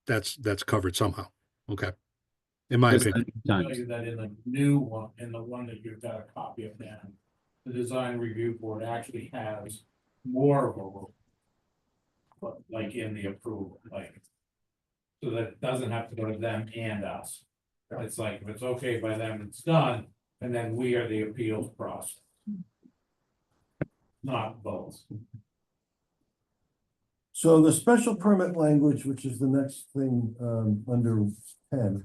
that's covered somehow. Okay, in my opinion. Tell you that in the new one, in the one that you've got a copy of now, the design review board actually has more of a role. But like in the approval, so that it doesn't have to go to them and us. It's like, if it's okay by them, it's done, and then we are the appeals process. Not both. So the special permit language, which is the next thing under 10.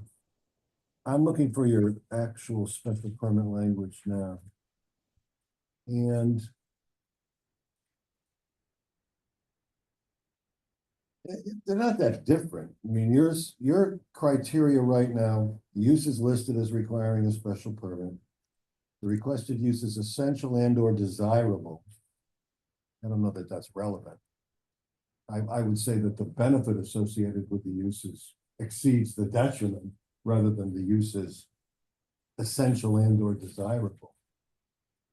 I'm looking for your actual special permit language now. And they're not that different. I mean, your criteria right now, the use is listed as requiring a special permit. The requested use is essential and or desirable. I don't know that that's relevant. I would say that the benefit associated with the uses exceeds the detriment rather than the use is essential and or desirable.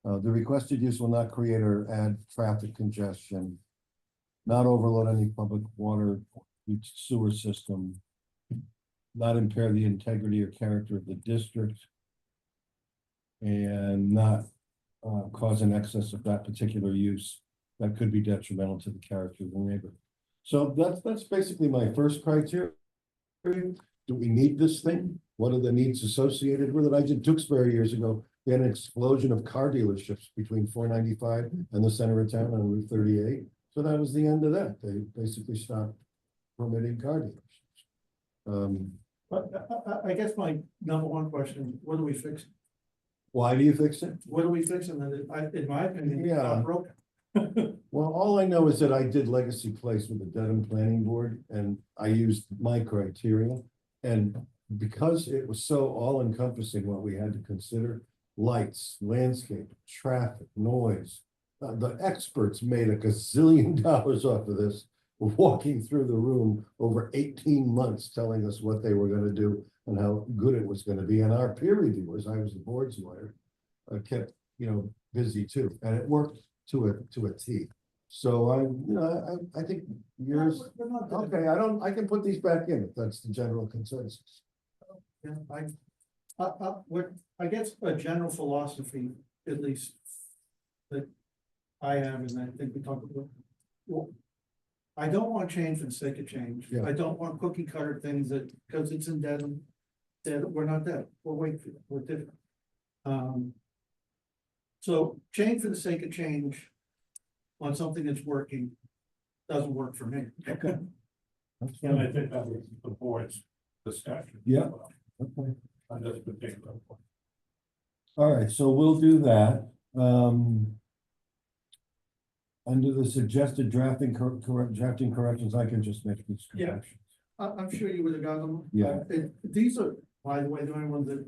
The requested use will not create or add traffic congestion, not overload any public water sewer system, not impair the integrity or character of the district, and not cause an excess of that particular use that could be detrimental to the character of the neighborhood. So that's basically my first criteria. Do we need this thing? What are the needs associated with it? I did Tewksbury years ago. They had an explosion of car dealerships between 495 and the center of town on Route 38. So that was the end of that. They basically stopped permitting car dealerships. But I guess my number one question, what do we fix? Why do you fix it? What do we fix? And then in my opinion, it's Yeah. not broken. Well, all I know is that I did Legacy Place with the Dedham Planning Board and I used my criteria. And because it was so all encompassing what we had to consider, lights, landscape, traffic, noise. The experts made a gazillion dollars off of this, walking through the room over 18 months, telling us what they were gonna do and how good it was gonna be. And our peer reviewers, I was the board's lawyer, kept, busy too, and it worked to a T. So I think yours, We're not gonna- okay, I can put these back in if that's the general consensus. Yeah, I guess a general philosophy, at least, that I have, and I think we talked about. Well, I don't want change for the sake of change. Yeah. I don't want cookie cutter things that, because it's in Dedham, we're not that, we're Wakefield, we're different. So change for the sake of change on something that's working doesn't work for me. Okay. And I think that was the board's discussion. Yeah. Okay. On this particular point. All right, so we'll do that. Under the suggested drafting corrections, I can just make these Yeah. corrections. I'm sure you would have gotten them. Yeah. These are, by the way, the only ones that,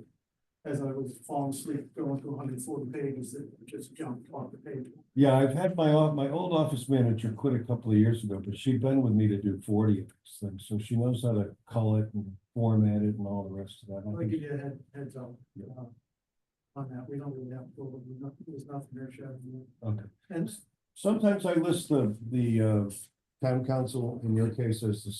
as I was falling asleep, going through 140 pages that just jumped off the page. Yeah, I've had my old office manager quit a couple of years ago, but she'd been with me to do 40 of these things, so she knows how to cull it and format it and all the rest of that. I'll give you a heads up. Yeah. On that, we don't really have, there's nothing there, Chad. Okay. And Sometimes I list the town council, in your case, as the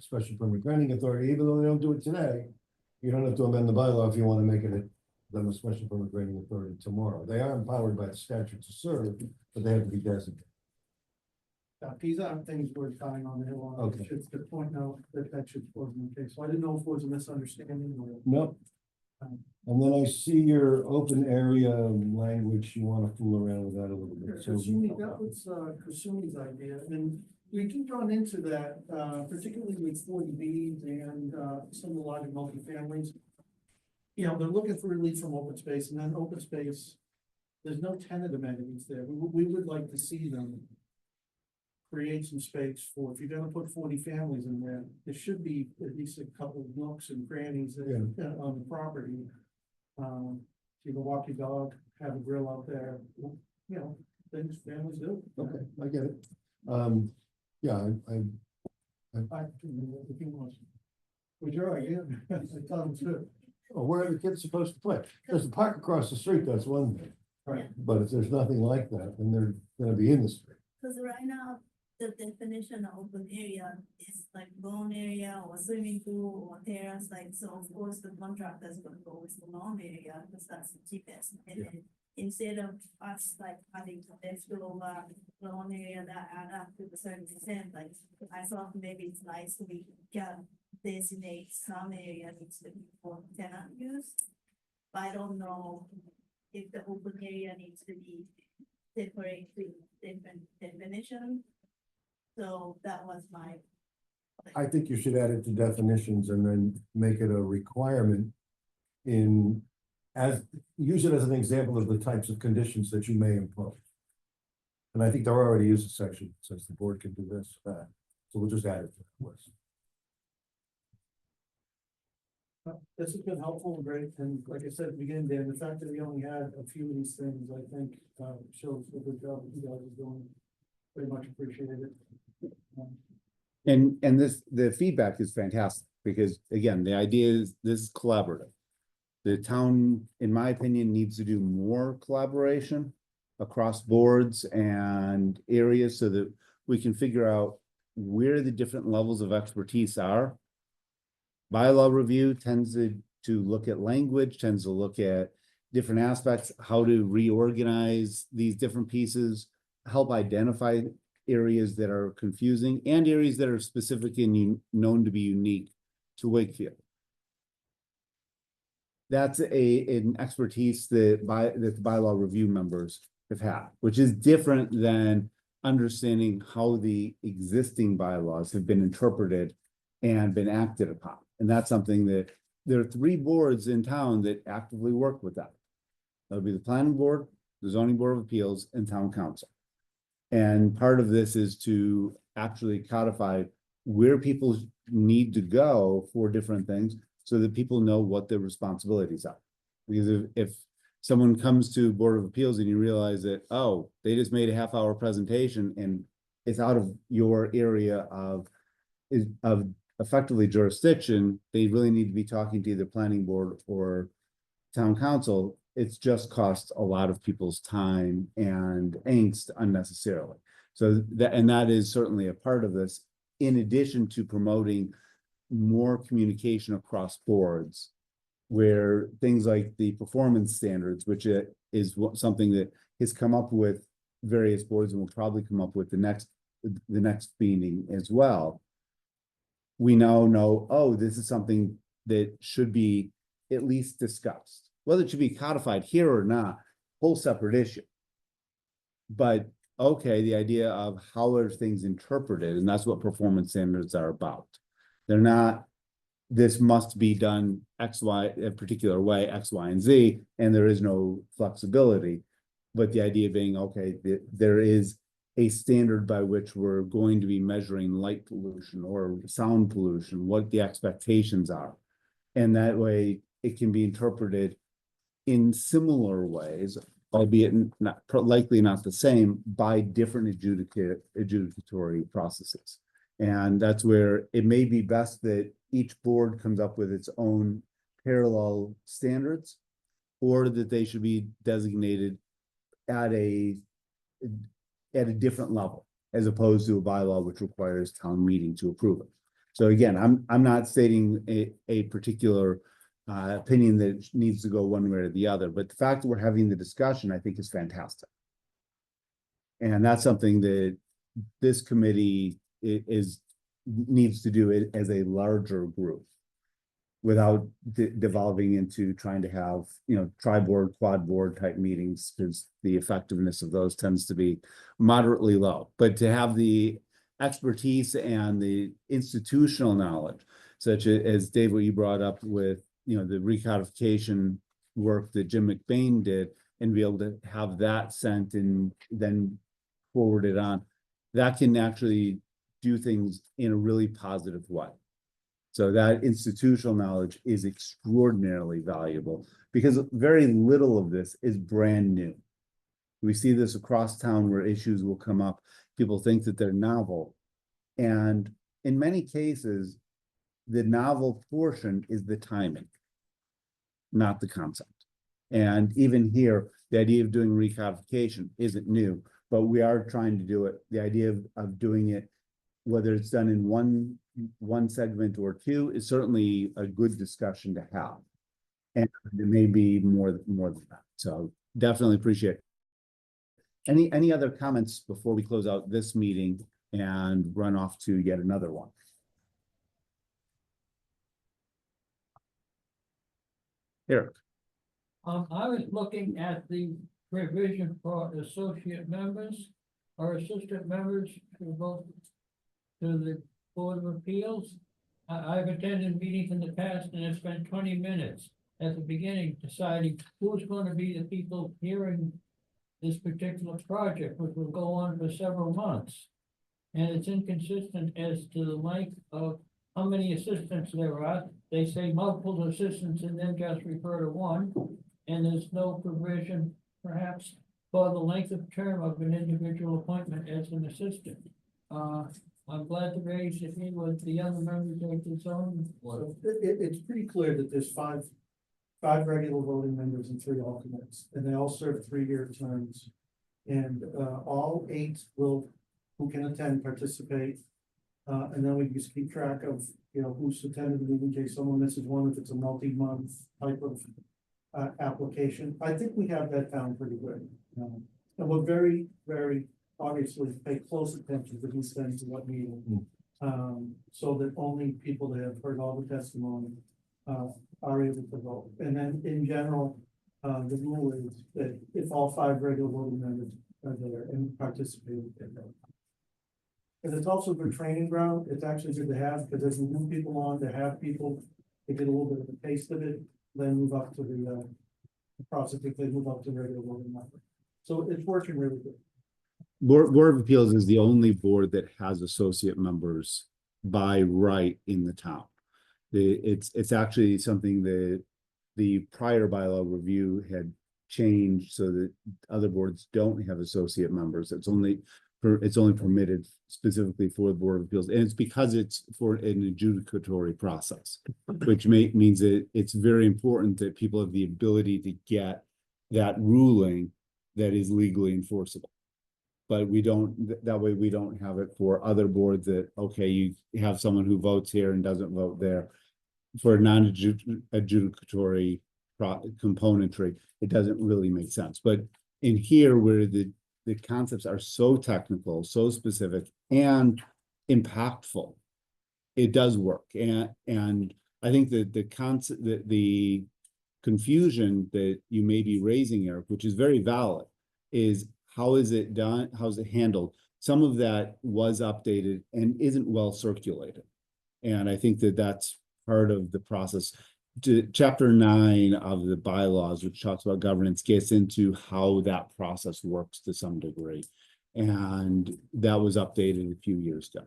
special permit granting authority, even though they don't do it today. You don't have to amend the bylaw if you want to make it them a special permit granting authority tomorrow. They are empowered by the statute to serve, but they have to be designated. these aren't things we're tying on the hill on. Okay. It's the point now that should close in the case. So I didn't know if it was a misunderstanding or. Nope. And then I see your open area language, you want to fool around with that a little bit. So That was Kasumi's idea, and we can run into that, particularly with 40Bs and some of the larger multifamilies. They're looking for relief from open space, and then open space, there's no tenant amenities there. We would like to see them create some space for, if you're gonna put 40 families in there, there should be at least a couple of nooks and crannies on the property. You can walk your dog, have a grill out there, things families do. Okay, I get it. Yeah, If he wants. Well, you're right, yeah, I thought it was good. where are the kids supposed to play? There's a park across the street, that's one thing. Right. But if there's nothing like that, then they're gonna be in the street. Because right now, the definition of open area is like lawn area or swimming pool or terrace, like, so of course the contractor is gonna go with the lawn area, because that's the cheapest. And then instead of us like having to extra over lawn area that add up to the 30%, like, I thought maybe it's nice to be, can designate some area needs to be for tenant use. But I don't know if the open area needs to be separate with different definition. So that was my. I think you should add it to definitions and then make it a requirement use it as an example of the types of conditions that you may impose. And I think there already is a section that says the board can do this, that. So we'll just add it to the list. This has been helpful and great, and like I said at the beginning, Dan, the fact that we only had a few of these things, I think, shows the good job that you guys are doing. Very much appreciated it. And the feedback is fantastic, because again, the idea is this is collaborative. The town, in my opinion, needs to do more collaboration across boards and areas so that we can figure out where the different levels of expertise are. Bylaw review tends to look at language, tends to look at different aspects, how to reorganize these different pieces, help identify areas that are confusing and areas that are specific and known to be unique to Wakefield. That's an expertise that the bylaw review members have had, which is different than understanding how the existing bylaws have been interpreted and been acted upon. And that's something that there are 3 boards in town that actively work with that. That'll be the planning board, the zoning board of appeals, and town council. And part of this is to actually codify where people need to go for different things so that people know what their responsibilities are. Because if someone comes to Board of Appeals and you realize that, oh, they just made a half-hour presentation and it's out of your area of effectively jurisdiction, they really need to be talking to either planning board or town council. It's just cost a lot of people's time and angst unnecessarily. So that is certainly a part of this, in addition to promoting more communication across boards, where things like the performance standards, which is something that has come up with various boards and will probably come up with the next meeting as well. We now know, oh, this is something that should be at least discussed. Whether it should be codified here or not, whole separate issue. But okay, the idea of how are things interpreted, and that's what performance standards are about. They're not, this must be done X, Y, a particular way, X, Y, and Z, and there is no flexibility. But the idea being, okay, there is a standard by which we're going to be measuring light pollution or sound pollution, what the expectations are. And that way it can be interpreted in similar ways, albeit not likely not the same, by different adjudicatory processes. And that's where it may be best that each board comes up with its own parallel standards, or that they should be designated at a different level, as opposed to a bylaw which requires town meeting to approve it. So again, I'm not stating a particular opinion that needs to go one way or the other, but the fact that we're having the discussion, I think, is fantastic. And that's something that this committee needs to do it as a larger group, without devolving into trying to have, tri-board, quad-board type meetings, because the effectiveness of those tends to be moderately low. But to have the expertise and the institutional knowledge, such as Dave, what you brought up with, the recodification work that Jim McBain did, and be able to have that sent and then forwarded on, that can actually do things in a really positive way. So that institutional knowledge is extraordinarily valuable, because very little of this is brand new. We see this across town where issues will come up. People think that they're novel. And in many cases, the novel portion is the timing, not the concept. And even here, the idea of doing recodification isn't new, but we are trying to do it. The idea of doing it, whether it's done in one segment or two, is certainly a good discussion to have. And there may be more than that. So definitely appreciate it. Any other comments before we close out this meeting and run off to yet another one? Eric. I was looking at the provision for associate members or assistant members to vote to the Board of Appeals. I've attended meetings in the past, and it's been 20 minutes at the beginning deciding who's going to be the people hearing this particular project, which will go on for several months. And it's inconsistent as to the length of how many assistants there are. They say multiple assistants and then just refer to one. And there's no provision, perhaps, for the length of term of an individual appointment as an assistant. I'm glad to raise it here with the other members of the zone. So it's pretty clear that there's five regular voting members and 3 alternates, and they all serve 3-year terms. And all 8 who can attend participate. And then we just keep track of, who's attended the meeting in case someone misses one, if it's a multi-month type of application. I think we have that down pretty good. And we're very, very obviously pay close attention to who's been to what meeting. So that only people that have heard all the testimony are able to vote. And then in general, the rule is that if all 5 regular voting members are there and participate, and it's also a good training ground. It's actually good to have, because as we move people on, to have people, they get a little bit of a taste of it, then move up to the process if they move up to regular voting member. So it's working really good. Board of Appeals is the only board that has associate members by right in the town. It's actually something that the prior bylaw review had changed so that other boards don't have associate members. It's only permitted specifically for the Board of Appeals, and it's because it's for an adjudicatory process, which means that it's very important that people have the ability to get that ruling that is legally enforceable. But we don't, that way we don't have it for other boards that, okay, you have someone who votes here and doesn't vote there. For non-adjudicatory componentry, it doesn't really make sense. But in here, where the concepts are so technical, so specific, and impactful, it does work. And I think that the concept, the confusion that you may be raising, Eric, which is very valid, is how is it done? How's it handled? Some of that was updated and isn't well circulated. And I think that that's part of the process. Chapter 9 of the bylaws, which talks about governance, gets into how that process works to some degree. And that was updated a few years ago.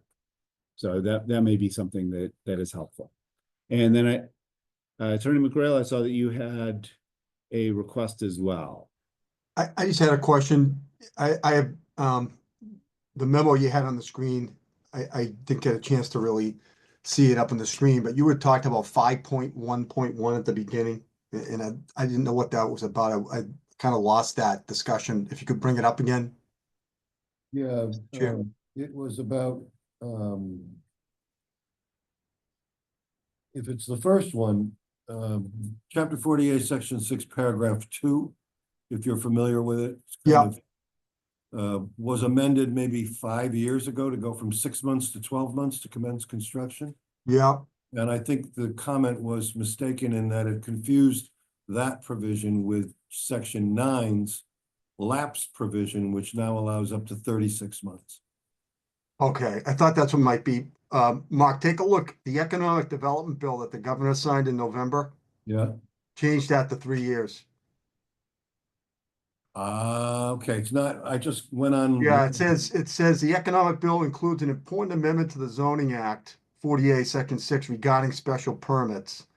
So that may be something that is helpful. And then Attorney McGrail, I saw that you had a request as well. I just had a question. I have, the memo you had on the screen, I didn't get a chance to really see it up on the screen, but you had talked about 5.1.1 at the beginning, and I didn't know what that was about. I kind of lost that discussion. If you could bring it up again. Yeah, Sure. it was about, if it's the first one, chapter 48, section 6, paragraph 2, if you're familiar with it. It's kind of, was amended maybe 5 years ago to go from 6 months to 12 months to commence construction. Yeah, And I think the comment was mistaken in that it confused that provision with section 9's lapse provision, which now allows up to 36 months. okay. I thought that's what might be. Mark, take a look. The economic development bill that the governor signed in November Yeah. changed that to 3 years. Okay, it's not, I just went on. Yeah, it says the economic bill includes an important amendment to the zoning act 48, section 6 regarding special permits.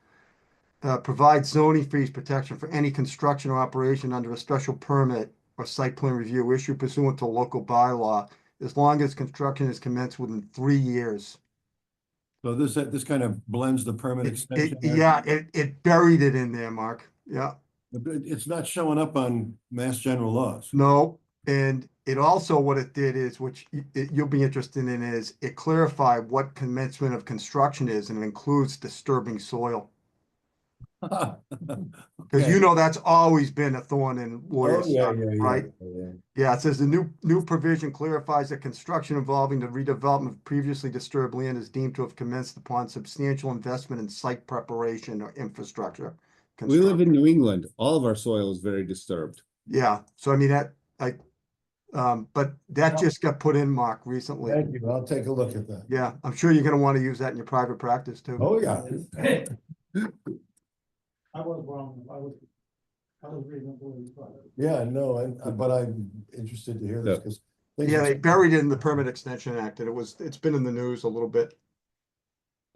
Provides zoning fees protection for any construction or operation under a special permit or site plan review issued pursuant to local bylaw, as long as construction is commenced within 3 years. So this kind of blends the permit extension. Yeah, it buried it in there, Mark. Yeah. It's not showing up on Mass General laws. No, and it also, what it did is, which you'll be interested in, is it clarified what commencement of construction is, and it includes disturbing soil. Because you know that's always been a thorn in lawyers' side, right? Yeah, it says the new provision clarifies that construction involving the redevelopment of previously disturbed land is deemed to have commenced upon substantial investment in site preparation or infrastructure. We live in New England. All of our soil is very disturbed. Yeah, so I mean but that just got put in, Mark, recently. Thank you. I'll take a look at that. Yeah, I'm sure you're gonna want to use that in your private practice too. Oh, yeah. I was wrong. I was reading the Yeah, no, but I'm interested to hear this because. Yeah, they buried it in the Permit Extension Act, and it's been in the news a little bit.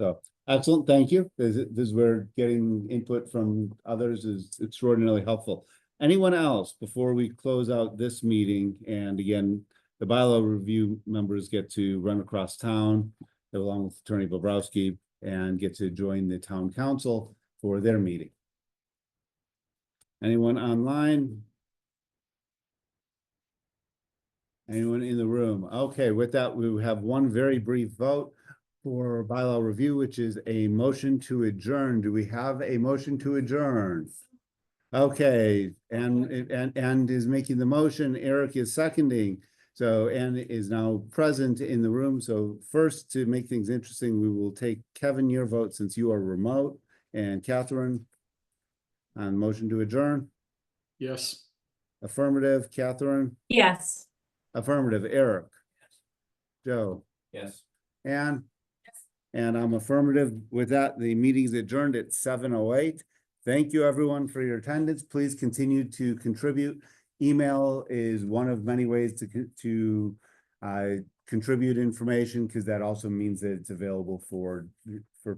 So excellent, thank you. This is where getting input from others is extraordinarily helpful. Anyone else before we close out this meeting? And again, the bylaw review members get to run across town along with Attorney Bobrowski and get to join the town council for their meeting. Anyone online? Anyone in the room? Okay, with that, we have one very brief vote for bylaw review, which is a motion to adjourn. Do we have a motion to adjourn? Okay, and is making the motion. Eric is seconding. So, and is now present in the room. So first, to make things interesting, we will take Kevin, your vote since you are remote, and Catherine on motion to adjourn. Yes. Affirmative, Catherine. Yes. Affirmative, Eric. Joe. Yes. Anne. And I'm affirmative. With that, the meeting's adjourned at 7:08. Thank you, everyone, for your attendance. Please continue to contribute email is one of many ways to contribute information, because that also means that it's available for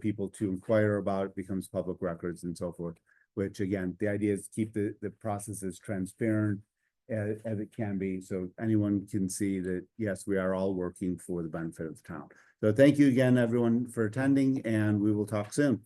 people to inquire about, it becomes public records and so forth. Which again, the idea is to keep the process as transparent as it can be, so anyone can see that, yes, we are all working for the benefit of the town. So thank you again, everyone, for attending, and we will talk soon.